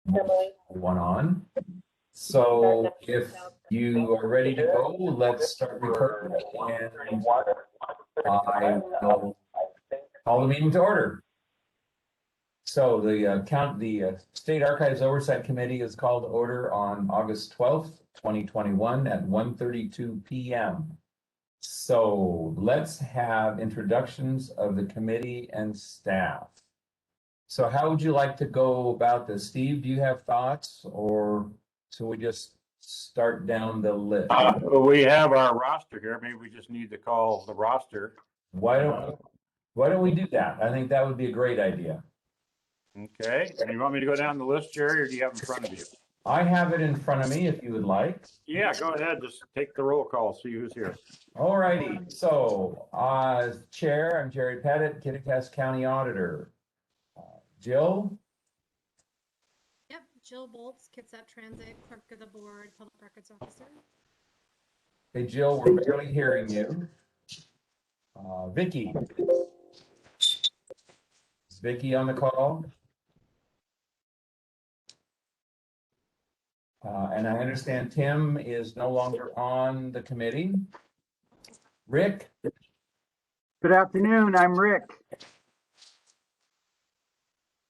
one on. So if you are ready to go, let's start recording, and I will call the meeting to order. So the State Archives Oversight Committee is called to order on August 12th, 2021 at 1:32 p.m. So let's have introductions of the committee and staff. So how would you like to go about this? Steve, do you have thoughts, or so we just start down the list? We have our roster here. Maybe we just need to call the roster. Why don't we do that? I think that would be a great idea. Okay. And you want me to go down the list, Jerry, or do you have it in front of you? I have it in front of me if you would like. Yeah, go ahead. Just take the roll call. See who's here. All righty. So, Chair, I'm Jerry Pettit, Kittitas County Auditor. Jill? Yep, Jill Bolts, Kitsap Transit, Clerk of the Board, Public Records Officer. Hey, Jill, we're barely hearing you. Vicki? Is Vicki on the call? And I understand Tim is no longer on the committee. Rick? Good afternoon, I'm Rick.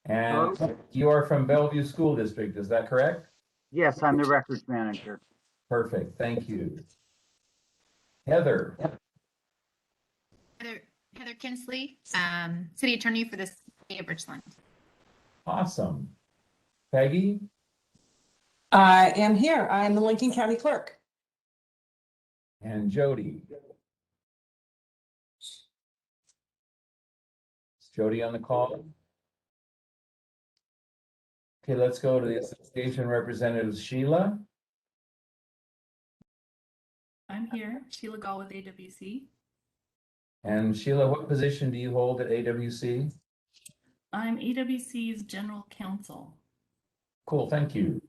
And you are from Bellevue School District, is that correct? Yes, I'm the records manager. Perfect, thank you. Heather? Heather Kinsley, City Attorney for the City of Richland. Awesome. Peggy? I am here. I am the Lincoln County Clerk. And Jody? Is Jody on the call? Okay, let's go to the association representative, Sheila. I'm here, Sheila Gall with AWC. And Sheila, what position do you hold at AWC? I'm AWC's General Counsel. Cool, thank you.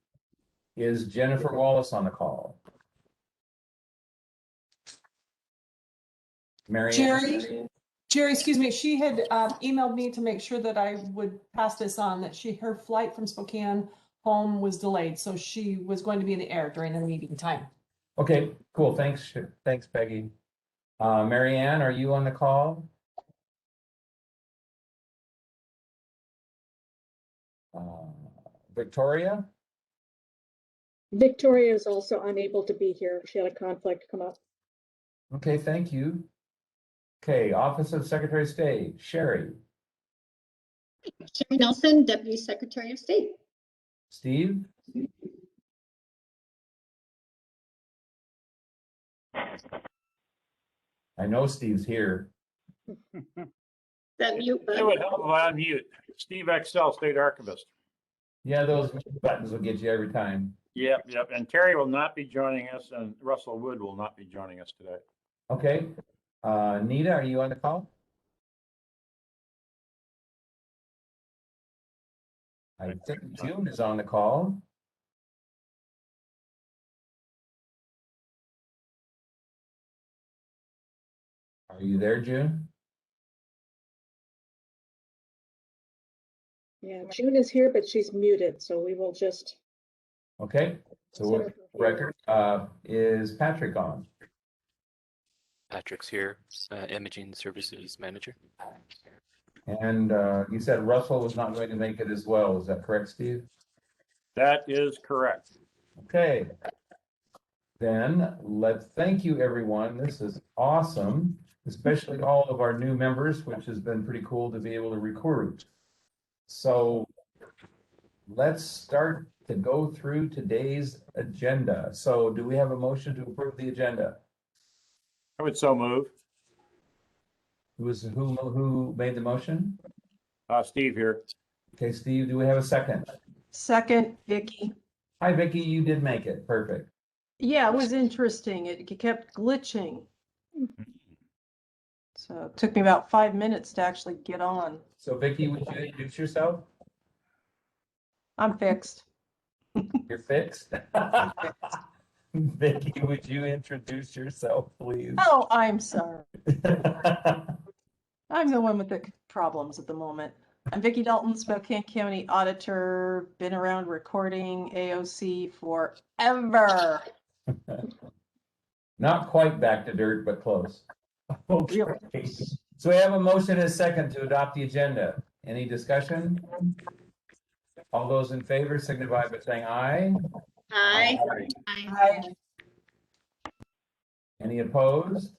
Is Jennifer Wallace on the call? Mary Ann? Jerry, excuse me. She had emailed me to make sure that I would pass this on, that her flight from Spokane home was delayed. So she was going to be in the air during the meeting time. Okay, cool. Thanks, Peggy. Mary Ann, are you on the call? Victoria? Victoria is also unable to be here. She had a conflict come up. Okay, thank you. Okay, Office of Secretary of State, Sherry. Sherry Nelson, Deputy Secretary of State. Steve? I know Steve's here. That mute It button. would help if I unmute. Steve Excel, State Archivist. Yeah, those buttons will get you every time. Yep. And Terry will not be joining us, and Russell Wood will not be joining us today. Okay. Nita, are you on the call? I think June is on the call. Are you there, June? Yeah, June is here, but she's muted, so we will just. Okay, so what record is Patrick on? Patrick's here, Imaging Services Manager. And you said Russell was not going to make it as well. Is that correct, Steve? That is correct. Okay. Then let's thank you, everyone. This is awesome, especially all of our new members, which has been pretty cool to be able to recruit. So let's start to go through today's agenda. So do we have a motion to approve the agenda? I would so move. Who made the motion? Steve here. Okay, Steve, do we have a second? Second, Vicki. Hi, Vicki, you did make it. Perfect. Yeah, it was interesting. It kept glitching. So it took me about 5 minutes to actually get on. So Vicki, would you introduce yourself? I'm fixed. You're fixed? Vicki, would you introduce yourself, please? Oh, I'm sorry. I'm the one with the problems at the moment. I'm Vicki Dalton, Spokane County Auditor, been around recording AOC forever. Not quite back to dirt, but close. Okay. So we have a motion and a second to adopt the agenda. Any discussion? All those in favor signify by saying aye. Aye. I, Any opposed?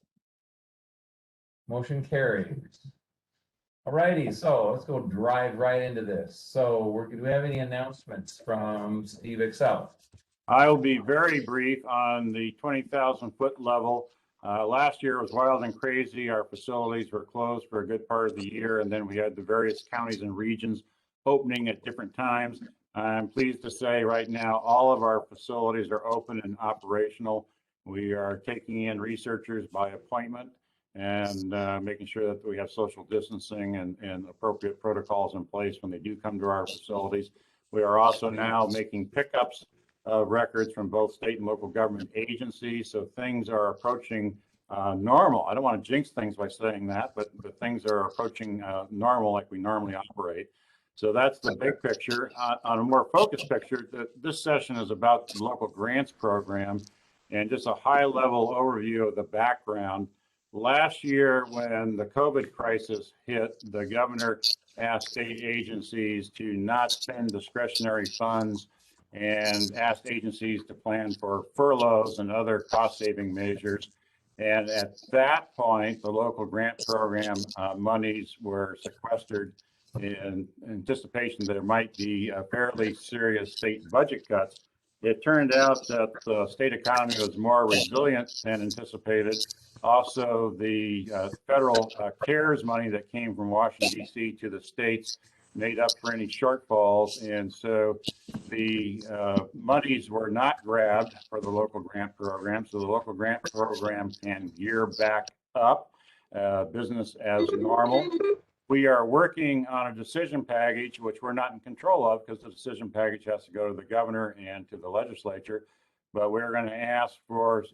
Motion carries. Alrighty, so let's go drive right into this. So do we have any announcements from Steve Excel? I'll be very brief on the 20,000 foot level. Last year was wild and crazy. Our facilities were closed for a good part of the year, and then we had the various counties and regions opening at different times. I'm pleased to say right now all of our facilities are open and operational. We are taking in researchers by appointment and making sure that we have social distancing and appropriate protocols in place when they do come to our facilities. We are also now making pickups of records from both state and local government agencies. So things are approaching normal. I don't want to jinx things by saying that, but things are approaching normal like we normally operate. So that's the big picture. On a more focused picture, this session is about the local grants program and just a high level overview of the background. Last year, when the COVID crisis hit, the governor asked state agencies to not spend discretionary funds and asked agencies to plan for furloughs and other cost-saving measures. And at that point, the local grant program monies were sequestered in anticipation that there might be a fairly serious state budget cuts. It turned out that the state economy was more resilient than anticipated. Also, the federal CARES money that came from Washington, D.C. to the states made up for any shortfalls. And so the monies were not grabbed for the local grant program. So the local grant program can gear back up, business as normal. We are working on a decision package, which we're not in control of because the decision package has to go to the governor and to the legislature. But we're going to ask for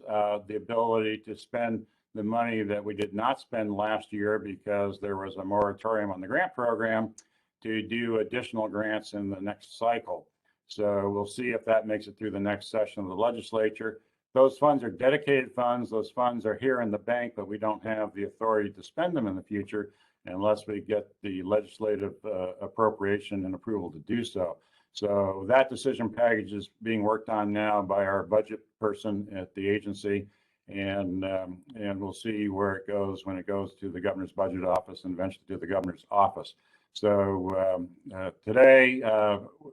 the ability to spend the money that we did not spend last year because there was a moratorium on the grant program to do additional grants in the next cycle. So we'll see if that makes it through the next session of the legislature. Those funds are dedicated funds. Those funds are here in the bank, but we don't have the authority to spend them in the future unless we get the legislative appropriation and approval to do so. So that decision package is being worked on now by our budget person at the agency, and we'll see where it goes when it goes to the governor's budget office and eventually to the governor's office. So today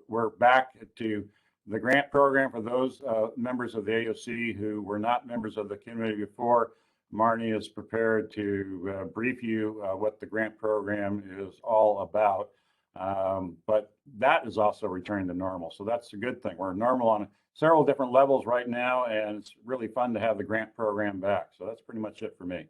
we're back to the grant program for those members of the AOC who were not members of the committee before. Marnie is prepared to brief you what the grant program is all about. But that is also returning to normal. So that's a good thing. We're normal on several different levels right now, and it's really fun to have the grant program back. So that's pretty much it for me.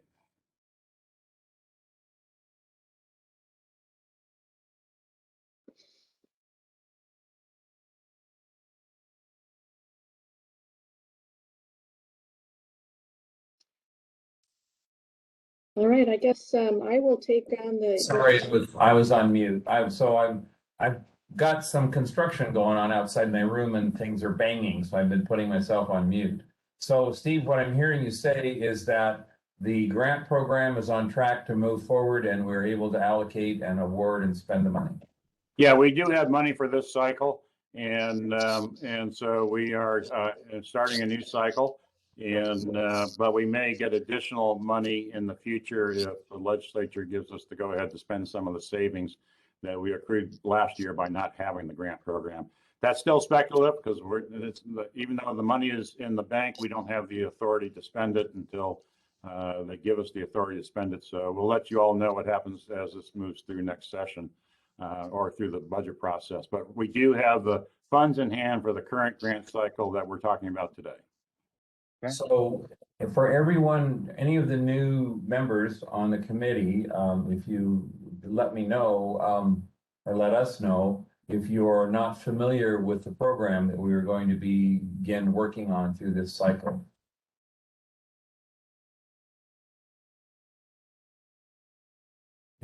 All right, I guess I will take on the. Sorry, I was on mute. I've got some construction going on outside my room and things are banging, so I've been putting myself on mute. So Steve, what I'm hearing you say is that the grant program is on track to move forward and we're able to allocate and award and spend the money. Yeah, we do have money for this cycle, and so we are starting a new cycle. But we may get additional money in the future if the legislature gives us the go-ahead to spend some of the savings that we accrued last year by not having the grant program. That's still speculative because even though the money is in the bank, we don't have the authority to spend it until they give us the authority to spend it. So we'll let you all know what happens as this moves through next session or through the budget process. But we do have the funds in hand for the current grant cycle that we're talking about today. Okay. So for everyone, any of the new members on the committee, if you let me know or let us know if you're not familiar with the program that we are going to begin working on through this cycle.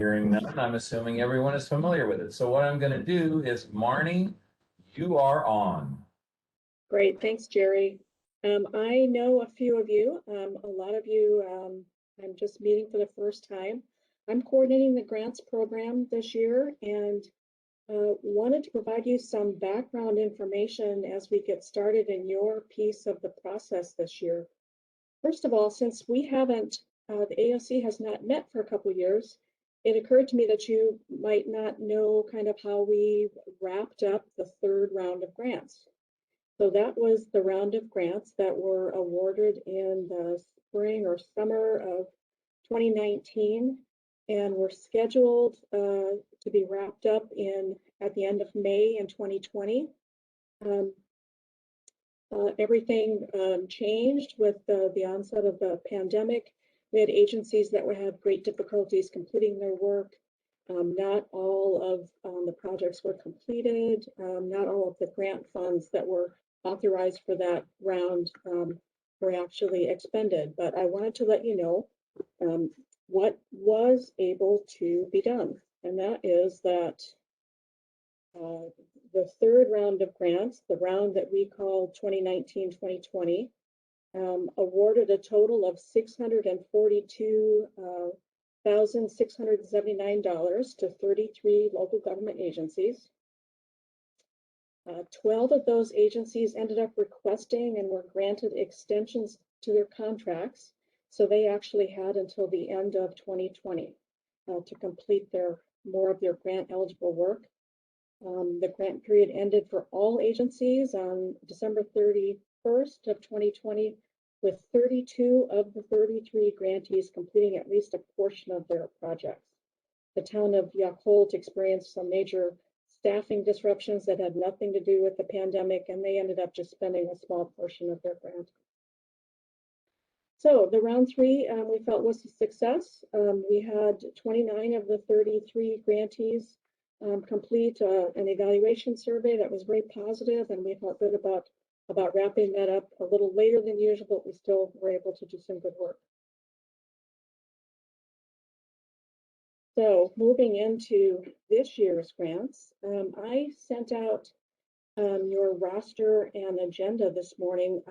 Hearing none, I'm assuming everyone is familiar with it. So what I'm going to do is, Marnie, you are on. Great, thanks, Jerry. I know a few of you, a lot of you, I'm just meeting for the first time. I'm coordinating the grants program this year and wanted to provide you some background information as we get started in your piece of the process this year. First of all, since we haven't, the AOC has not met for a couple of years, it occurred to me that you might not know kind of how we wrapped up the third round of grants. So that was the round of grants that were awarded in the spring or summer of 2019 and were scheduled to be wrapped up at the end of May in 2020. Everything changed with the onset of the pandemic. We had agencies that would have great difficulties completing their work. Not all of the projects were completed. Not all of the grant funds that were authorized for that round were actually expended. But I wanted to let you know what was able to be done. And that is that the third round of grants, the round that we call 2019-2020, awarded a total of $642,679 to 33 local government agencies. 12 of those agencies ended up requesting and were granted extensions to their contracts. So they actually had until the end of 2020 to complete more of their grant eligible work. The grant period ended for all agencies on December 31st of 2020, with 32 of the 33 grantees completing at least a portion of their projects. The town of Yacolt experienced some major staffing disruptions that had nothing to do with the pandemic, and they ended up just spending a small portion of their grant. So the round three we felt was a success. We had 29 of the 33 grantees complete an evaluation survey that was very positive, and we felt good about wrapping that up a little later than usual, but we still were able to do some good work. So moving into this year's grants, I sent out your roster and agenda this morning.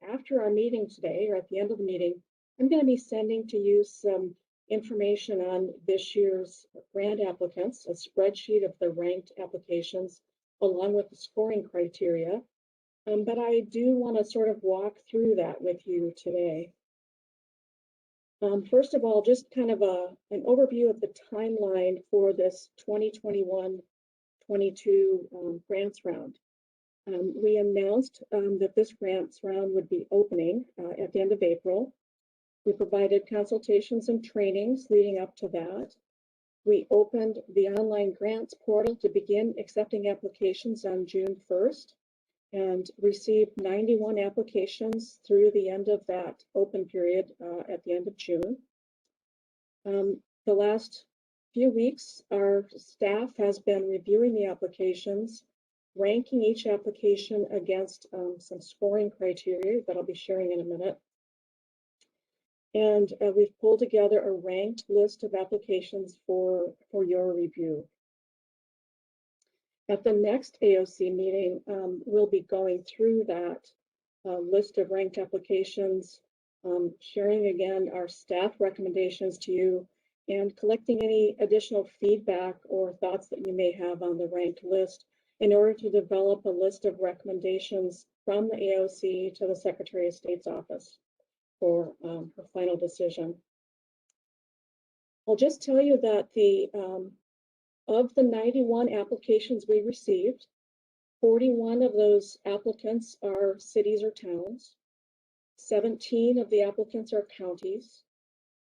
After our meeting today, or at the end of the meeting, I'm going to be sending to you some information on this year's grant applicants, a spreadsheet of the ranked applications, along with the scoring criteria. But I do want to sort of walk through that with you today. First of all, just kind of an overview of the timeline for this 2021-22 grants round. We announced that this grants round would be opening at the end of April. We provided consultations and trainings leading up to that. We opened the online grants portal to begin accepting applications on June 1st and received 91 applications through the end of that open period at the end of June. The last few weeks, our staff has been reviewing the applications, ranking each application against some scoring criteria that I'll be sharing in a minute. And we've pulled together a ranked list of applications for your review. At the next AOC meeting, we'll be going through that list of ranked applications, sharing again our staff recommendations to you, and collecting any additional feedback or thoughts that you may have on the ranked list in order to develop a list of recommendations from the AOC to the Secretary of State's office for her final decision. I'll just tell you that of the 91 applications we received, 41 of those applicants are cities or towns, 17 of the applicants are counties,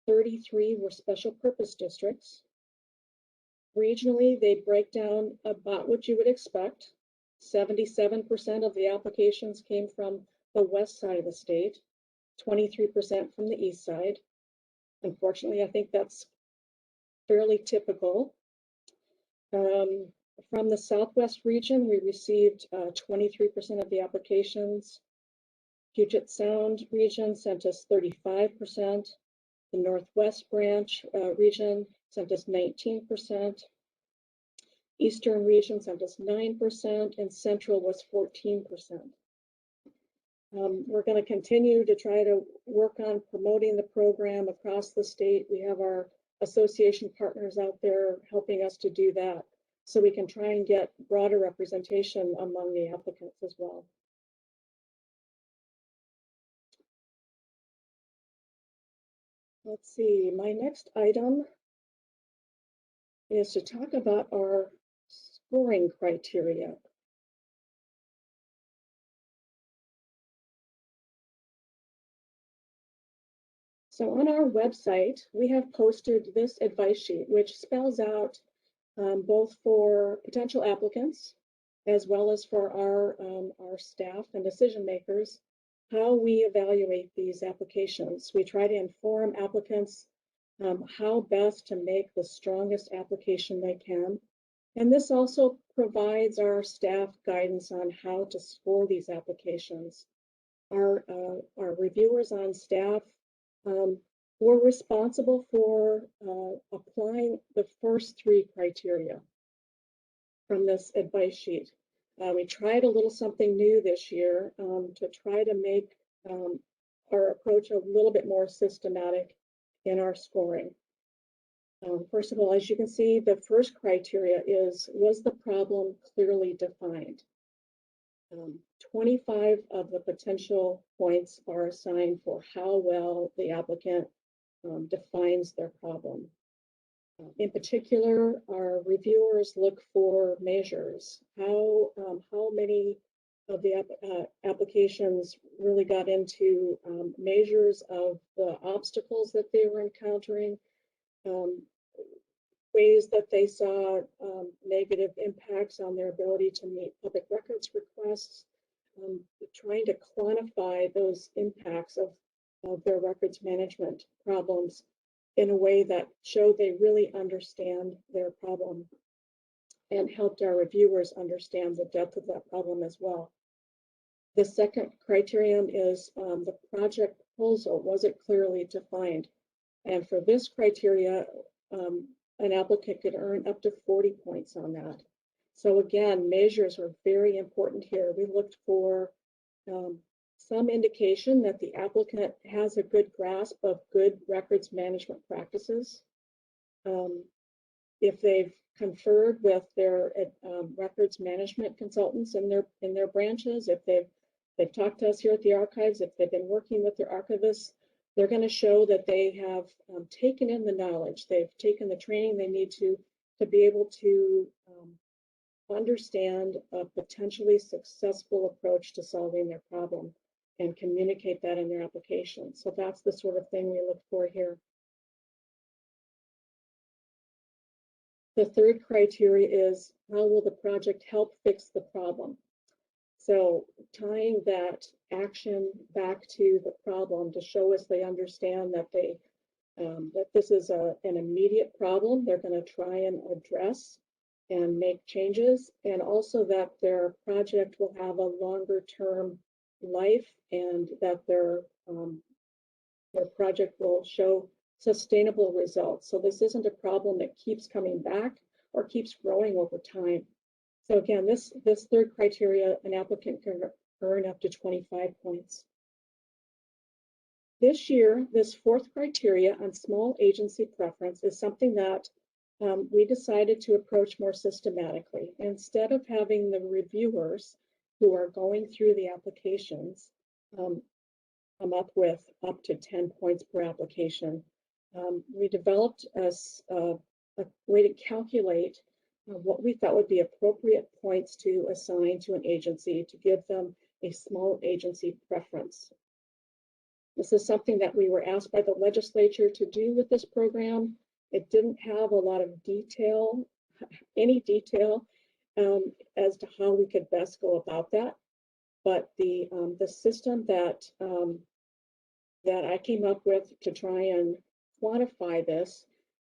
33 were special purpose districts. Regionally, they break down about what you would expect. 77% of the applications came from the west side of the state, 23% from the east side. Unfortunately, I think that's fairly typical. From the Southwest region, we received 23% of the applications. Puget Sound region sent us 35%. The Northwest branch region sent us 19%. Eastern region sent us 9%, and Central was 14%. We're going to continue to try to work on promoting the program across the state. We have our association partners out there helping us to do that, so we can try and get broader representation among the applicants as well. Let's see, my next item is to talk about our scoring criteria. So on our website, we have posted this advice sheet, which spells out both for potential applicants as well as for our staff and decision makers, how we evaluate these applications. We try to inform applicants how best to make the strongest application they can. And this also provides our staff guidance on how to score these applications. Our reviewers on staff we're responsible for applying the first three criteria from this advice sheet. We tried a little something new this year to try to make our approach a little bit more systematic in our scoring. First of all, as you can see, the first criteria is, was the problem clearly defined? 25 of the potential points are assigned for how well the applicant defines their problem. In particular, our reviewers look for measures. How many of the applications really got into measures of the obstacles that they were encountering, ways that they saw negative impacts on their ability to meet public records requests, trying to quantify those impacts of their records management problems in a way that showed they really understand their problem and helped our reviewers understand the depth of that problem as well. The second criterion is the project proposal. Was it clearly defined? And for this criteria, an applicant could earn up to 40 points on that. So again, measures are very important here. We looked for some indication that the applicant has a good grasp of good records management practices. If they've conferred with their records management consultants in their branches, if they've talked to us here at the archives, if they've been working with their archivists, they're going to show that they have taken in the knowledge, they've taken the training they need to be able to understand a potentially successful approach to solving their problem and communicate that in their application. So that's the sort of thing we look for here. The third criteria is, how will the project help fix the problem? So tying that action back to the problem to show us they understand that that this is an immediate problem they're going to try and address and make changes, and also that their project will have a longer term life and that their project will show sustainable results. So this isn't a problem that keeps coming back or keeps growing over time. So again, this third criteria, an applicant can earn up to 25 points. This year, this fourth criteria on small agency preference is something that we decided to approach more systematically. Instead of having the reviewers who are going through the applications come up with up to 10 points per application, we developed a way to calculate what we thought would be appropriate points to assign to an agency to give them a small agency preference. This is something that we were asked by the legislature to do with this program. It didn't have a lot of detail, any detail as to how we could best go about that. But the system that I came up with to try and quantify this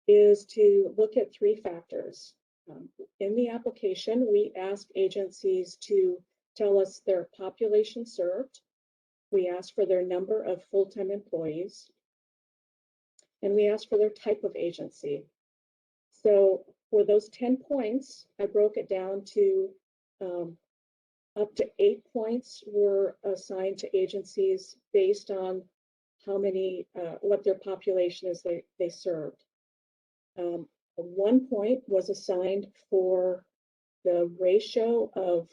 is to look at three factors. In the application, we ask agencies to tell us their population served. We ask for their number of full-time employees. And we ask for their type of agency. So for those 10 points, I broke it down to up to 8 points were assigned to agencies based on how many, what their population is they served. 1 point was assigned for the ratio of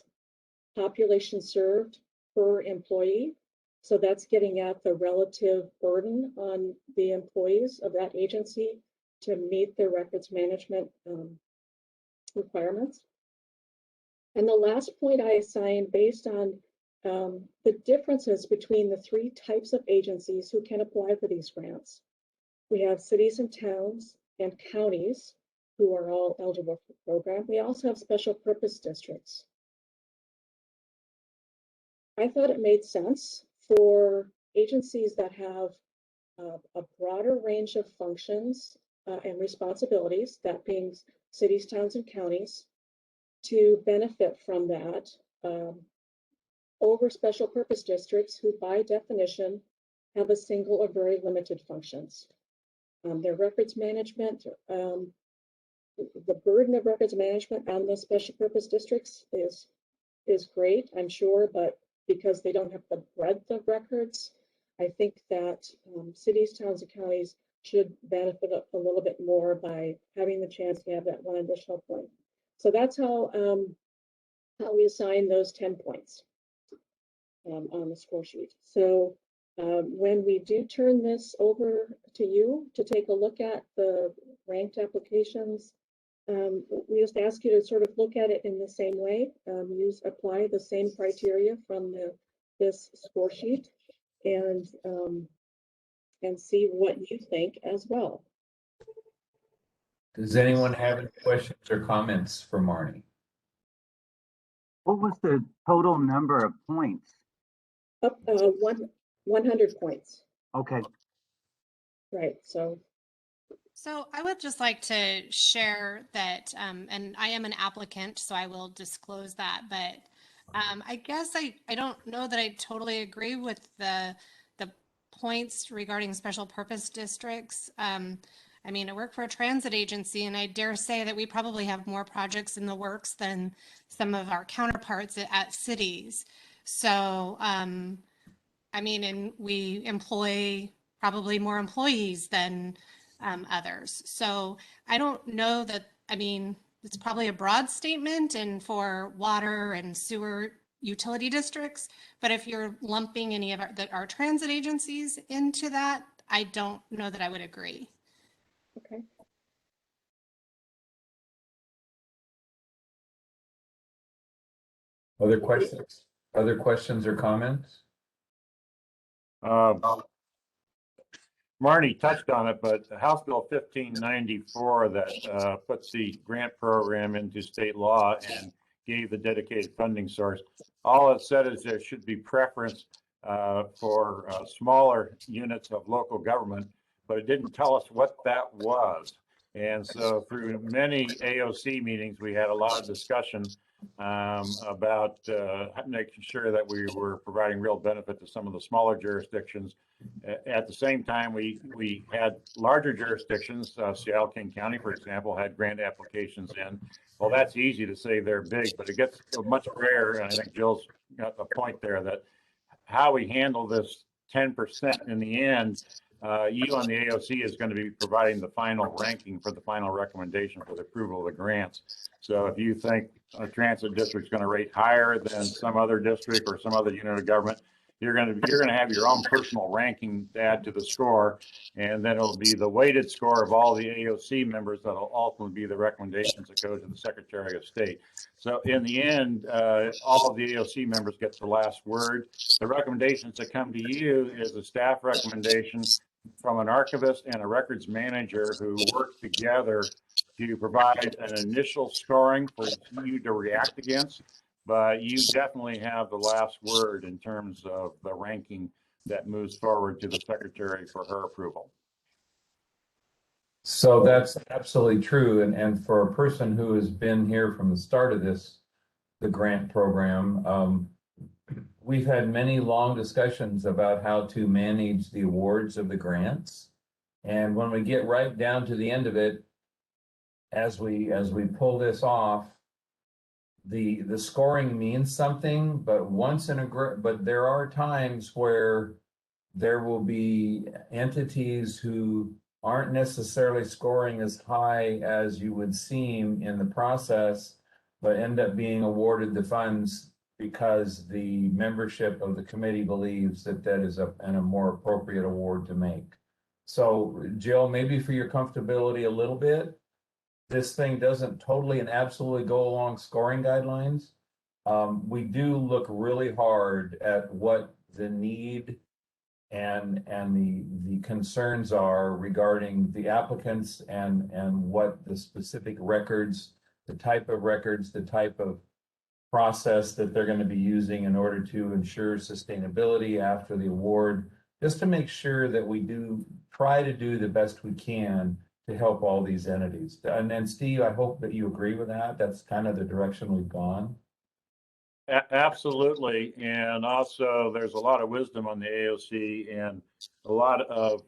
population served per employee. So that's getting at the relative burden on the employees of that agency to meet their records management requirements. And the last point I assigned based on the differences between the 3 types of agencies who can apply for these grants. We have cities and towns and counties who are all eligible for the program. We also have special purpose districts. I thought it made sense for agencies that have a broader range of functions and responsibilities, that being cities, towns, and counties, to benefit from that over special purpose districts who, by definition, have a single or very limited functions. Their records management, the burden of records management on those special purpose districts is great, I'm sure, but because they don't have the breadth of records, I think that cities, towns, and counties should benefit a little bit more by having the chance to have that one additional point. So that's how we assign those 10 points on the score sheet. So when we do turn this over to you to take a look at the ranked applications, we just ask you to sort of look at it in the same way, apply the same criteria from this score sheet, and see what you think as well. Does anyone have any questions or comments for Marnie? What was the total number of points? Up 100 points. Okay. Right. So I would just like to share that, and I am an applicant, so I will disclose that, but I guess I don't know that I totally agree with the points regarding special purpose districts. I mean, I work for a transit agency, and I dare say that we probably have more projects in the works than some of our counterparts at cities. So, I mean, and we employ probably more employees than others. So I don't know that, I mean, it's probably a broad statement and for water and sewer utility districts, but if you're lumping any of our transit agencies into that, I don't know that I would agree. okay. Other questions? Other questions or comments? Marnie touched on it, but House Bill 1594 that puts the grant program into state law and gave the dedicated funding source. All it said is there should be preference for smaller units of local government, but it didn't tell us what that was. And so through many AOC meetings, we had a lot of discussion about making sure that we were providing real benefit to some of the smaller jurisdictions. At the same time, we had larger jurisdictions. Seattle King County, for example, had grant applications in. Well, that's easy to say they're big, but it gets much rare. And I think Jill's got the point there that how we handle this 10% in the end, you on the AOC is going to be providing the final ranking for the final recommendation for the approval of the grants. So if you think a transit district is going to rate higher than some other district or some other unit of government, you're going to have your own personal ranking to add to the score, and then it'll be the weighted score of all the AOC members that'll ultimately be the recommendations that go to the Secretary of State. So in the end, all of the AOC members get the last word. The recommendations that come to you is a staff recommendation from an archivist and a records manager who work together to provide an initial scoring for you to react against. But you definitely have the last word in terms of the ranking that moves forward to the secretary for her approval. So that's absolutely true. And for a person who has been here from the start of the grant program, we've had many long discussions about how to manage the awards of the grants. And when we get right down to the end of it, as we pull this off, the scoring means something, but but there are times where there will be entities who aren't necessarily scoring as high as you would seem in the process, but end up being awarded the funds because the membership of the committee believes that that is a more appropriate award to make. So Jill, maybe for your comfortability a little bit, this thing doesn't totally and absolutely go along scoring guidelines. We do look really hard at what the need and the concerns are regarding the applicants and what the specific records, the type of records, the type of process that they're going to be using in order to ensure sustainability after the award, just to make sure that we do try to do the best we can to help all these entities. And Steve, I hope that you agree with that. That's kind of the direction we've gone. Absolutely. And also there's a lot of wisdom on the AOC and a lot of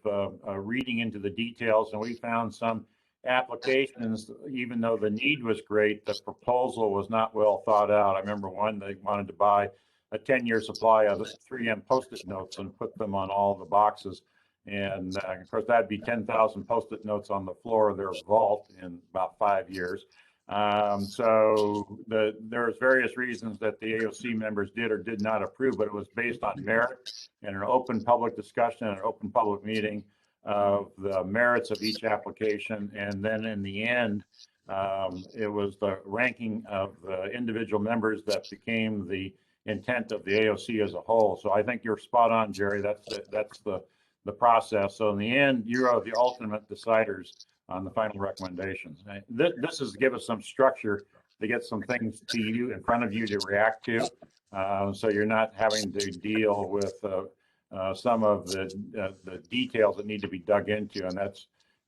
reading into the details. And we found some applications, even though the need was great, the proposal was not well thought out. I remember one, they wanted to buy a 10-year supply of 3M Post-it notes and put them on all the boxes. And of course, that'd be 10,000 Post-it notes on the floor of their vault in about 5 years. So there's various reasons that the AOC members did or did not approve, but it was based on merit and an open public discussion and an open public meeting of the merits of each application. And then in the end, it was the ranking of the individual members that became the intent of the AOC as a whole. So I think you're spot on, Jerry. That's the process. So in the end, you are the ultimate deciders on the final recommendations. This is to give us some structure to get some things to you in front of you to react to. So you're not having to deal with some of the details that need to be dug into. And that's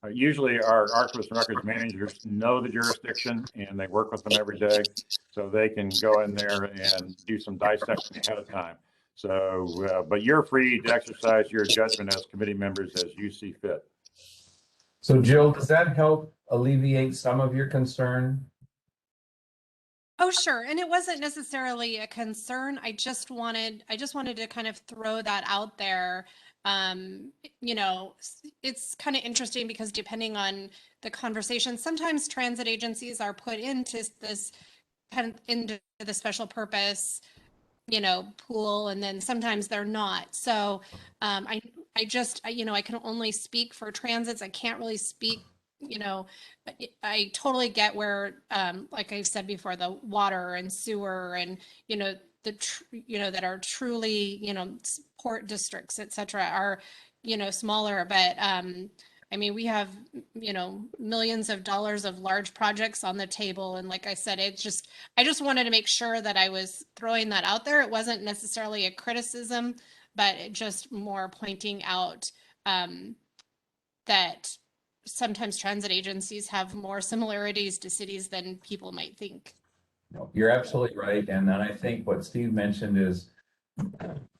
usually our archivists and records managers know the jurisdiction and they work with them every day. So they can go in there and do some dissecting ahead of time. So, but you're free to exercise your judgment as committee members as you see fit. So Jill, does that help alleviate some of your concern? Oh, sure. And it wasn't necessarily a concern. I just wanted to kind of throw that out there. You know, it's kind of interesting because depending on the conversation, sometimes transit agencies are put into this kind of into the special purpose, you know, pool, and then sometimes they're not. So I just, you know, I can only speak for transits. I can't really speak, you know, but I totally get where, like I said before, the water and sewer and, you know, you know, that are truly, you know, port districts, et cetera, are, you know, smaller. But I mean, we have, you know, millions of dollars of large projects on the table. And like I said, I just wanted to make sure that I was throwing that out there. It wasn't necessarily a criticism, but just more pointing out that sometimes transit agencies have more similarities to cities than people might think. No, you're absolutely right. And then I think what Steve mentioned is,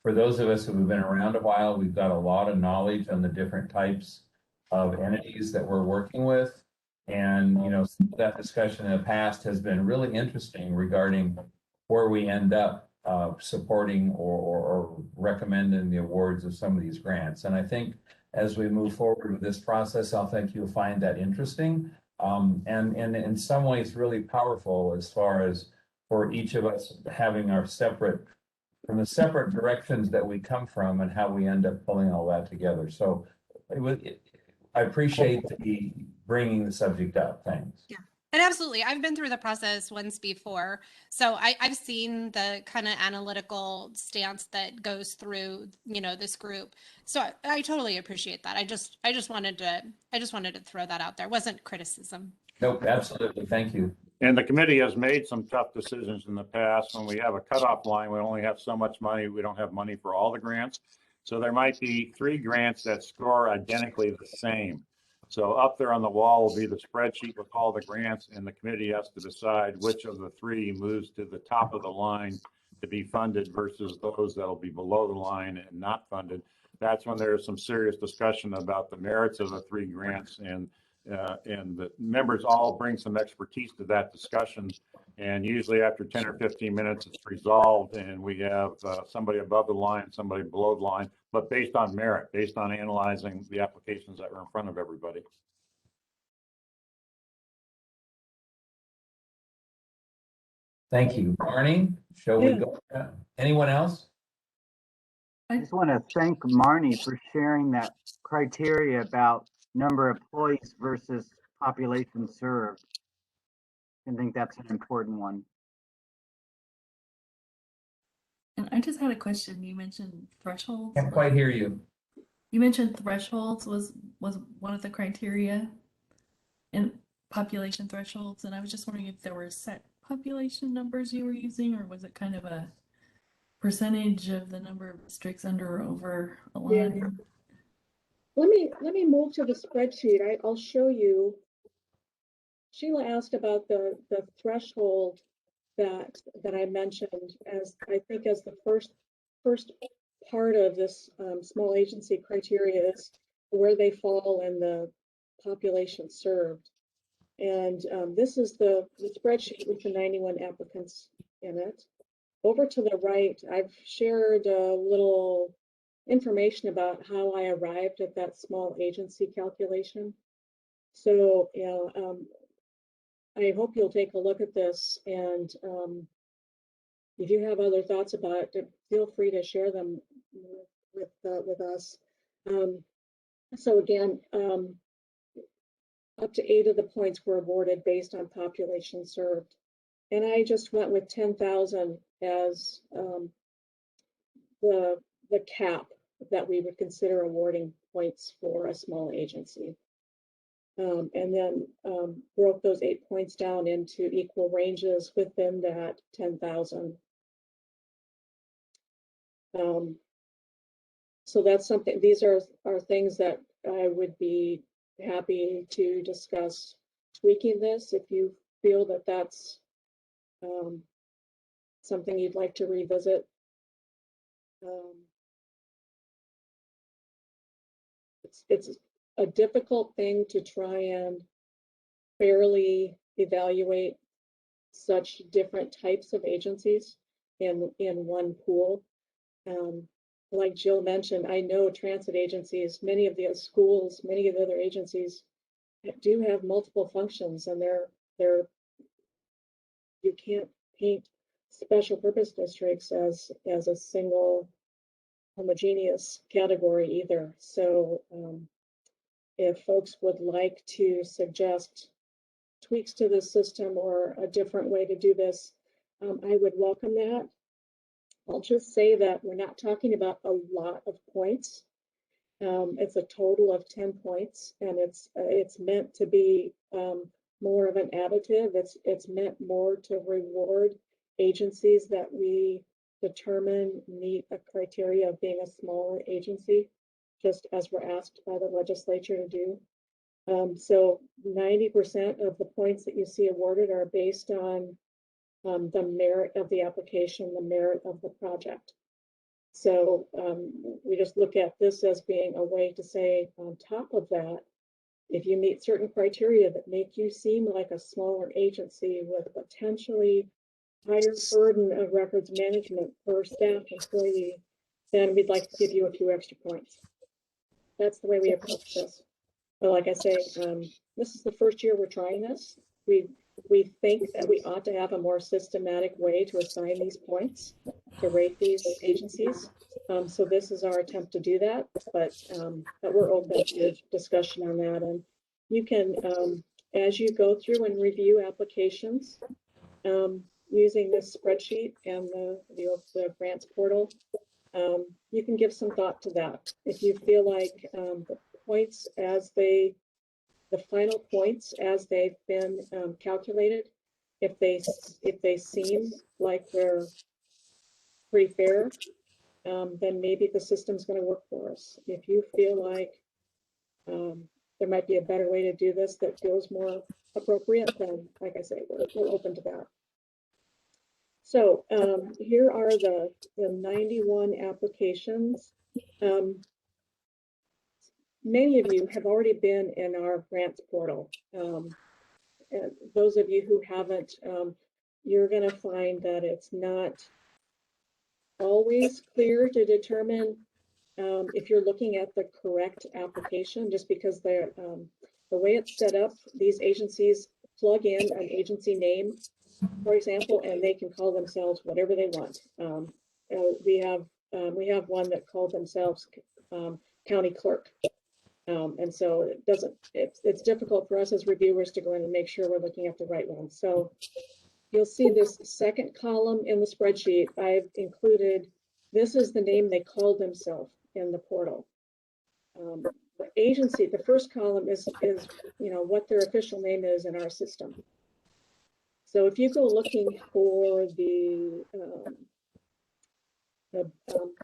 for those of us who have been around a while, we've got a lot of knowledge on the different types of entities that we're working with. And, you know, that discussion in the past has been really interesting regarding where we end up supporting or recommending the awards of some of these grants. And I think as we move forward with this process, I think you'll find that interesting and in some ways really powerful as far as for each of us having our separate, from the separate directions that we come from and how we end up pulling all that together. So I appreciate the bringing the subject up. Thanks. Yeah. And absolutely, I've been through the process once before. So I've seen the kind of analytical stance that goes through, you know, this group. So I totally appreciate that. I just wanted to throw that out there. It wasn't criticism. Nope, absolutely. Thank you. And the committee has made some tough decisions in the past. When we have a cutoff line, we only have so much money. We don't have money for all the grants. So there might be 3 grants that score identically the same. So up there on the wall will be the spreadsheet with all the grants, and the committee has to decide which of the 3 moves to the top of the line to be funded versus those that'll be below the line and not funded. That's when there's some serious discussion about the merits of the 3 grants and and the members all bring some expertise to that discussion. And usually after 10 or 15 minutes, it's resolved, and we have somebody above the line, somebody below the line, but based on merit, based on analyzing the applications that were in front of everybody. Thank you. Marnie, shall we Yeah. go? Anyone else? I just want to thank Marnie for sharing that criteria about number of employees versus population served. I think that's an important one. And I just had a question. You mentioned thresholds. Can't quite hear you. You mentioned thresholds was one of the criteria, and population thresholds. And I was just wondering if there were set population numbers you were using, or was it kind of a percentage of the number of districts under or over a line? Yeah. Let me move to the spreadsheet. I'll show you. Sheila asked about the threshold that I mentioned as I think as the first part of this small agency criteria is where they fall in the population served. And this is the spreadsheet with the 91 applicants in it. Over to the right, I've shared a little information about how I arrived at that small agency calculation. So, I hope you'll take a look at this, and if you have other thoughts about it, feel free to share them with us. So again, up to 8 of the points were awarded based on population served. And I just went with 10,000 as the cap that we would consider awarding points for a small agency. And then broke those 8 points down into equal ranges within that 10,000. So that's something, these are things that I would be happy to discuss tweaking this if you feel that that's something you'd like to revisit. It's a difficult thing to try and fairly evaluate such different types of agencies in one pool. Like Jill mentioned, I know transit agencies, many of the schools, many of the other agencies do have multiple functions, and you can't paint special purpose districts as a single homogeneous category either. So if folks would like to suggest tweaks to the system or a different way to do this, I would welcome that. I'll just say that we're not talking about a lot of points. It's a total of 10 points, and it's meant to be more of an additive. It's meant more to reward agencies that we determine meet a criteria of being a smaller agency, just as we're asked by the legislature to do. So 90% of the points that you see awarded are based on the merit of the application, the merit of the project. So we just look at this as being a way to say, on top of that, if you meet certain criteria that make you seem like a smaller agency with a potentially higher burden of records management per staff employee, then we'd like to give you a few extra points. That's the way we approach this. But like I say, this is the first year we're trying this. We think that we ought to have a more systematic way to assign these points, to rate these agencies. So this is our attempt to do that, but we're open to discussion on that. And you can, as you go through and review applications, using this spreadsheet and the grants portal, you can give some thought to that. If you feel like the points the final points as they've been calculated, if they seem like they're pretty fair, then maybe the system's going to work for us. If you feel like there might be a better way to do this that feels more appropriate, then like I say, we're open to that. So here are the 91 applications. many of you have already been in our grants portal. And those of you who haven't, you're going to find that it's not always clear to determine if you're looking at the correct application, just because the way it's set up, these agencies plug in an agency name, for example, and they can call themselves whatever they want. We have one that called themselves county clerk. And so it's difficult for us as reviewers to go in and make sure we're looking at the right one. So you'll see this second column in the spreadsheet. I've included, this is the name they called themselves in the portal. The agency, the first column is what their official name is in our system. So if you go looking for the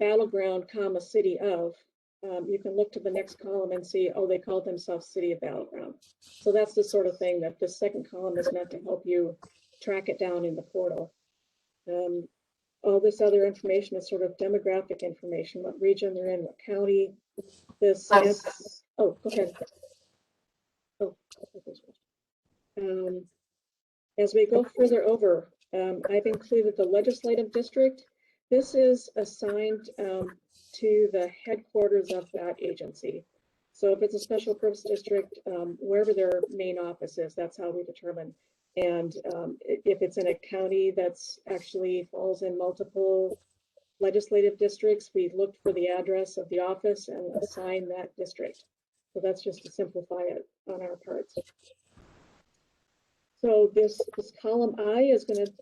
battleground, comma, city of, you can look to the next column and see, oh, they called themselves City of Battleground. So that's the sort of thing that the second column is meant to help you track it down in the portal. All this other information is sort of demographic information, what region they're in, what county. This is, oh, go ahead. Oh, as we go further over, I've included the legislative district. This is assigned to the headquarters of that agency. So if it's a special purpose district, wherever their main office is, that's how we determine. And if it's in a county that's actually falls in multiple legislative districts, we look for the address of the office and assign that district. So that's just to simplify it on our parts. So this column I is going to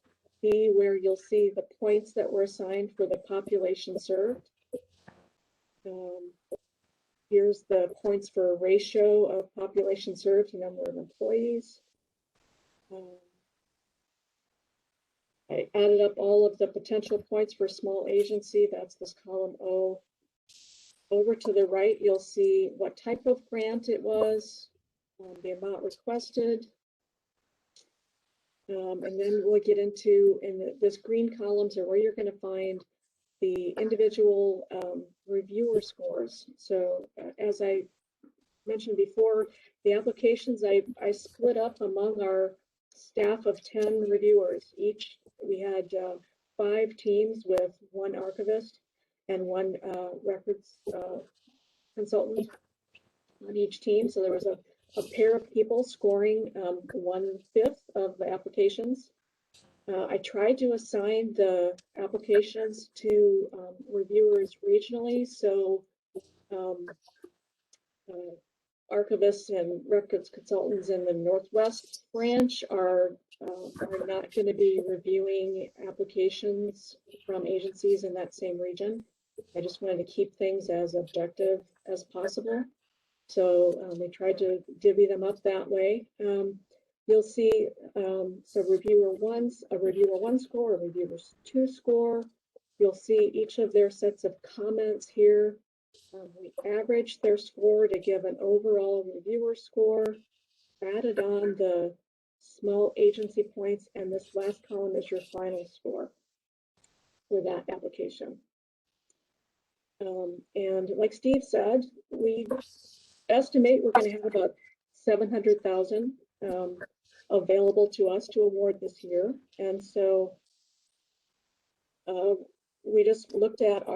be where you'll see the points that were assigned for the population served. Here's the points for a ratio of population served to number of employees. I added up all of the potential points for small agency. That's this column O. Over to the right, you'll see what type of grant it was, the amount requested. And then we'll get into, this green columns are where you're going to find the individual reviewer scores. So as I mentioned before, the applications I split up among our staff of 10 reviewers. Each, we had 5 teams with 1 archivist and 1 records consultant on each team. So there was a pair of people scoring 1/5 of the applications. I tried to assign the applications to reviewers regionally. So archivists and records consultants in the Northwest branch are not going to be reviewing applications from agencies in that same region. I just wanted to keep things as objective as possible. So we tried to divvy them up that way. You'll see so reviewer 1 score, a reviewer 2 score. You'll see each of their sets of comments here. We averaged their score to give an overall reviewer score, added on the small agency points, and this last column is your final score for that application. And like Steve said, we estimate we're going to have about 700,000 available to us to award this year. And so we just looked at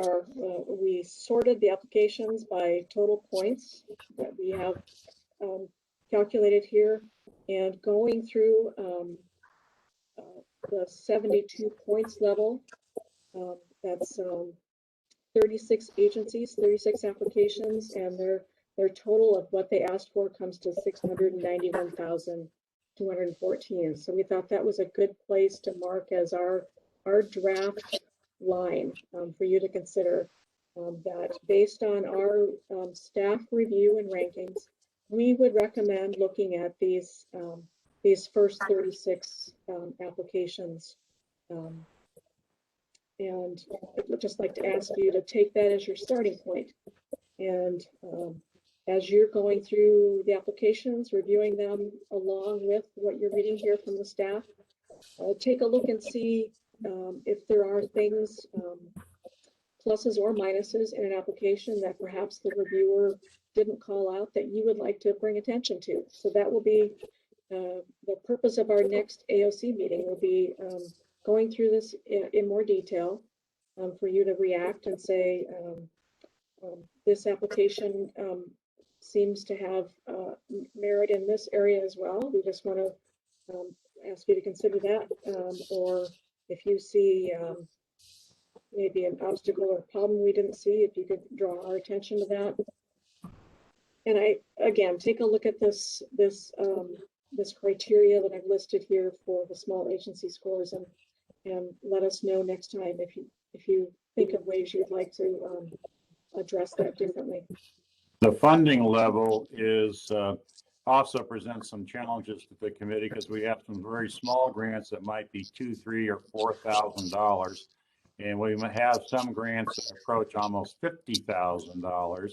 we sorted the applications by total points that we have calculated here, and going through the 72 points level, that's 36 agencies, 36 applications, and their total of what they asked for comes to 691,214. So we thought that was a good place to mark as our draft line for you to consider, that based on our staff review and rankings, we would recommend looking at these first 36 applications. And I'd just like to ask you to take that as your starting point. And as you're going through the applications, reviewing them along with what you're reading here from the staff, take a look and see if there are things pluses or minuses in an application that perhaps the reviewer didn't call out that you would like to bring attention to. So that will be the purpose of our next AOC meeting will be going through this in more detail for you to react and say, this application seems to have merit in this area as well. We just want to ask you to consider that. Or if you see maybe an obstacle or problem we didn't see, if you could draw our attention to that. And again, take a look at this criteria that I've listed here for the small agency scores, and let us know next time if you think of ways you'd like to address that differently. The funding level is also presents some challenges to the committee because we have some very small grants that might be $2,000, $3,000, or $4,000, and we have some grants that approach almost $50,000.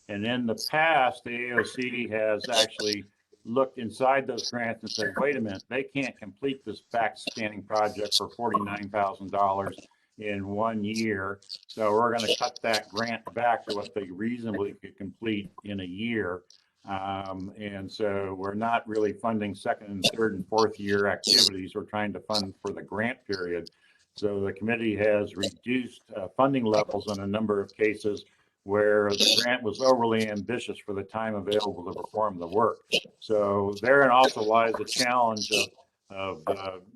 And in the past, the AOC has actually looked inside those grants and said, wait a minute, they can't complete this back scanning project for $49,000 in 1 year. So we're going to cut that grant back to what they reasonably could complete in a year. And so we're not really funding second and third and fourth year activities. We're trying to fund for the grant period. So the committee has reduced funding levels in a number of cases where the grant was overly ambitious for the time available to perform the work. So therein also lies the challenge of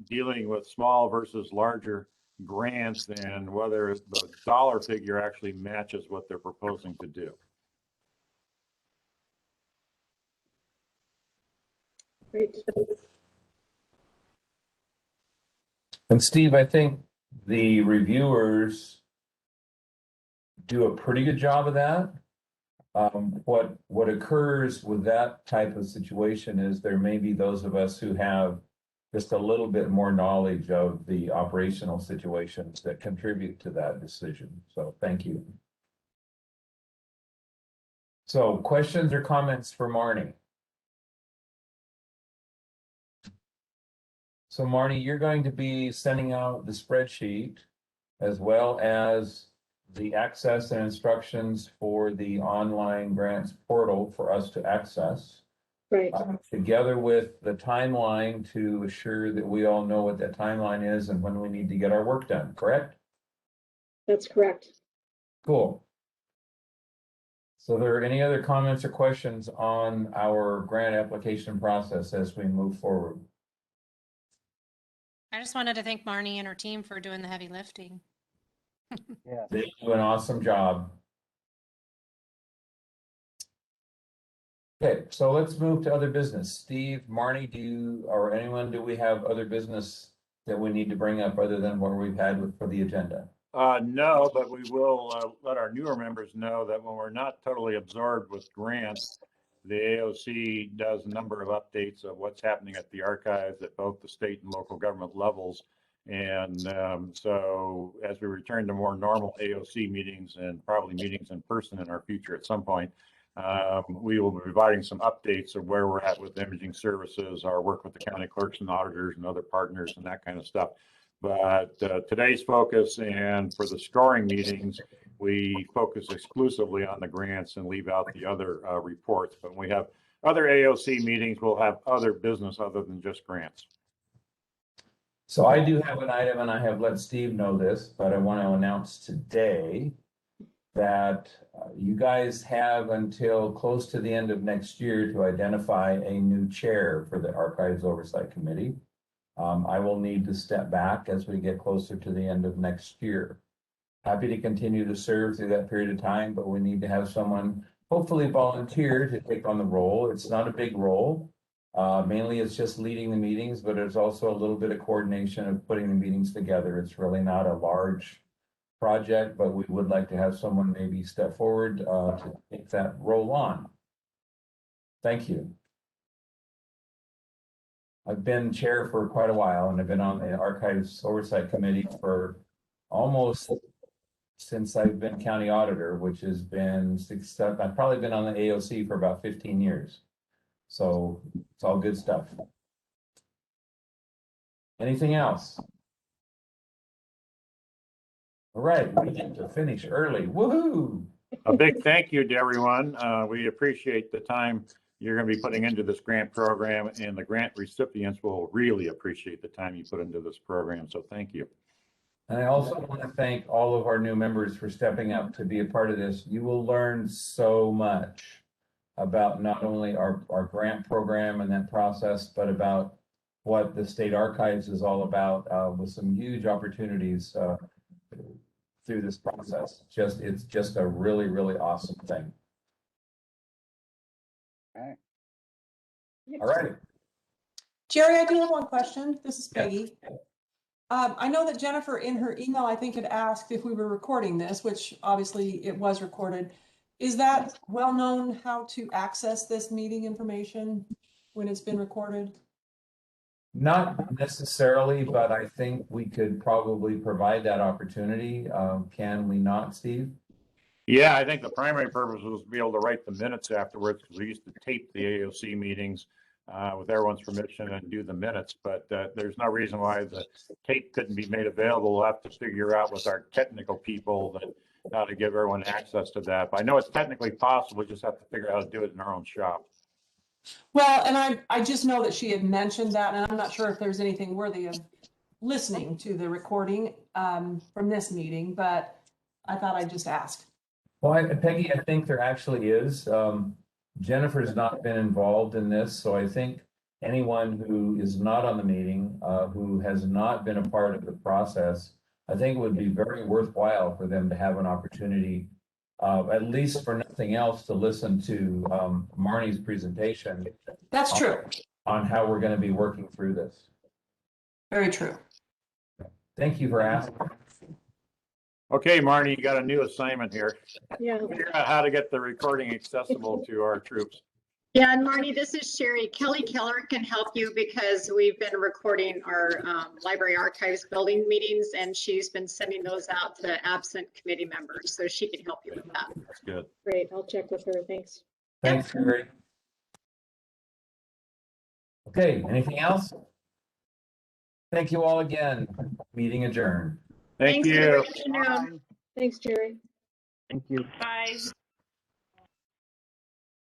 dealing with small versus larger grants and whether the dollar figure actually matches what they're proposing to do. Great. And Steve, I think the reviewers do a pretty good job of that. What occurs with that type of situation is there may be those of us who have just a little bit more knowledge of the operational situations that contribute to that decision. So thank you. So questions or comments for Marnie? So Marnie, you're going to be sending out the spreadsheet as well as the access and instructions for the online grants portal for us to access. Right. Together with the timeline to assure that we all know what that timeline is and when we need to get our work done, correct? That's correct. Cool. So are there any other comments or questions on our grant application process as we move forward? I just wanted to thank Marnie and her team for doing the heavy lifting. Yeah. They do an awesome job. Okay, so let's move to other business. Steve, Marnie, or anyone, do we have other business that we need to bring up other than what we've had for the agenda? No, but we will let our newer members know that when we're not totally absorbed with grants, the AOC does a number of updates of what's happening at the archives at both the state and local government levels. And so as we return to more normal AOC meetings and probably meetings in person in our future at some point, we will be providing some updates of where we're at with imaging services, our work with the county clerks and auditors and other partners and that kind of stuff. But today's focus and for the scoring meetings, we focus exclusively on the grants and leave out the other reports. But when we have other AOC meetings, we'll have other business other than just grants. So I do have an item, and I have let Steve know this, but I want to announce today that you guys have until close to the end of next year to identify a new chair for the Archives Oversight Committee. I will need to step back as we get closer to the end of next year. Happy to continue to serve through that period of time, but we need to have someone hopefully volunteer to take on the role. It's not a big role. Mainly it's just leading the meetings, but there's also a little bit of coordination of putting the meetings together. It's really not a large project, but we would like to have someone maybe step forward to take that role on. Thank you. I've been chair for quite a while, and I've been on the Archives Oversight Committee for almost since I've been county auditor, which has been I've probably been on the AOC for about 15 years. So it's all good stuff. Anything else? All right, we get to finish early. Woohoo! A big thank you to everyone. We appreciate the time you're going to be putting into this grant program, and the grant recipients will really appreciate the time you put into this program. So thank you. And I also want to thank all of our new members for stepping up to be a part of this. You will learn so much about not only our grant program and that process, but about what the state archives is all about, with some huge opportunities through this process. It's just a really, really awesome thing. All right. Jerry, I do have one question. This is Peggy. I know that Jennifer in her email, I think, had asked if we were recording this, which obviously it was recorded. Is that well known how to access this meeting information when it's been recorded? Not necessarily, but I think we could probably provide that opportunity. Can we not, Steve? Yeah, I think the primary purpose was to be able to write the minutes afterwards, because we used to tape the AOC meetings with everyone's permission and do the minutes, but there's no reason why the tape couldn't be made available. We'll have to figure out with our technical people that how to give everyone access to that. But I know it's technically possible. We just have to figure out how to do it in our own shop. Well, and I just know that she had mentioned that, and I'm not sure if there's anything worthy of listening to the recording from this meeting, but I thought I'd just ask. Well, Peggy, I think there actually is. Jennifer's not been involved in this, so I think anyone who is not on the meeting, who has not been a part of the process, I think it would be very worthwhile for them to have an opportunity, at least for nothing else, to listen to Marnie's presentation. That's true. On how we're going to be working through this. Very true. Thank you for asking. Okay, Marnie, you got a new assignment here. Yeah. Figure out how to get the recording accessible to our troops. Yeah, and Marnie, this is Sherry. Kelly Keller can help you because we've been recording our library archives building meetings, and she's been sending those out to absent committee members, so she can help you with that. That's good. Great. I'll check with her. Thanks. Thanks, Sherry. Okay, anything else? Thank you all again. Meeting adjourned. Thank Thanks, you. everybody. Thanks, Jerry. Thank you. Bye.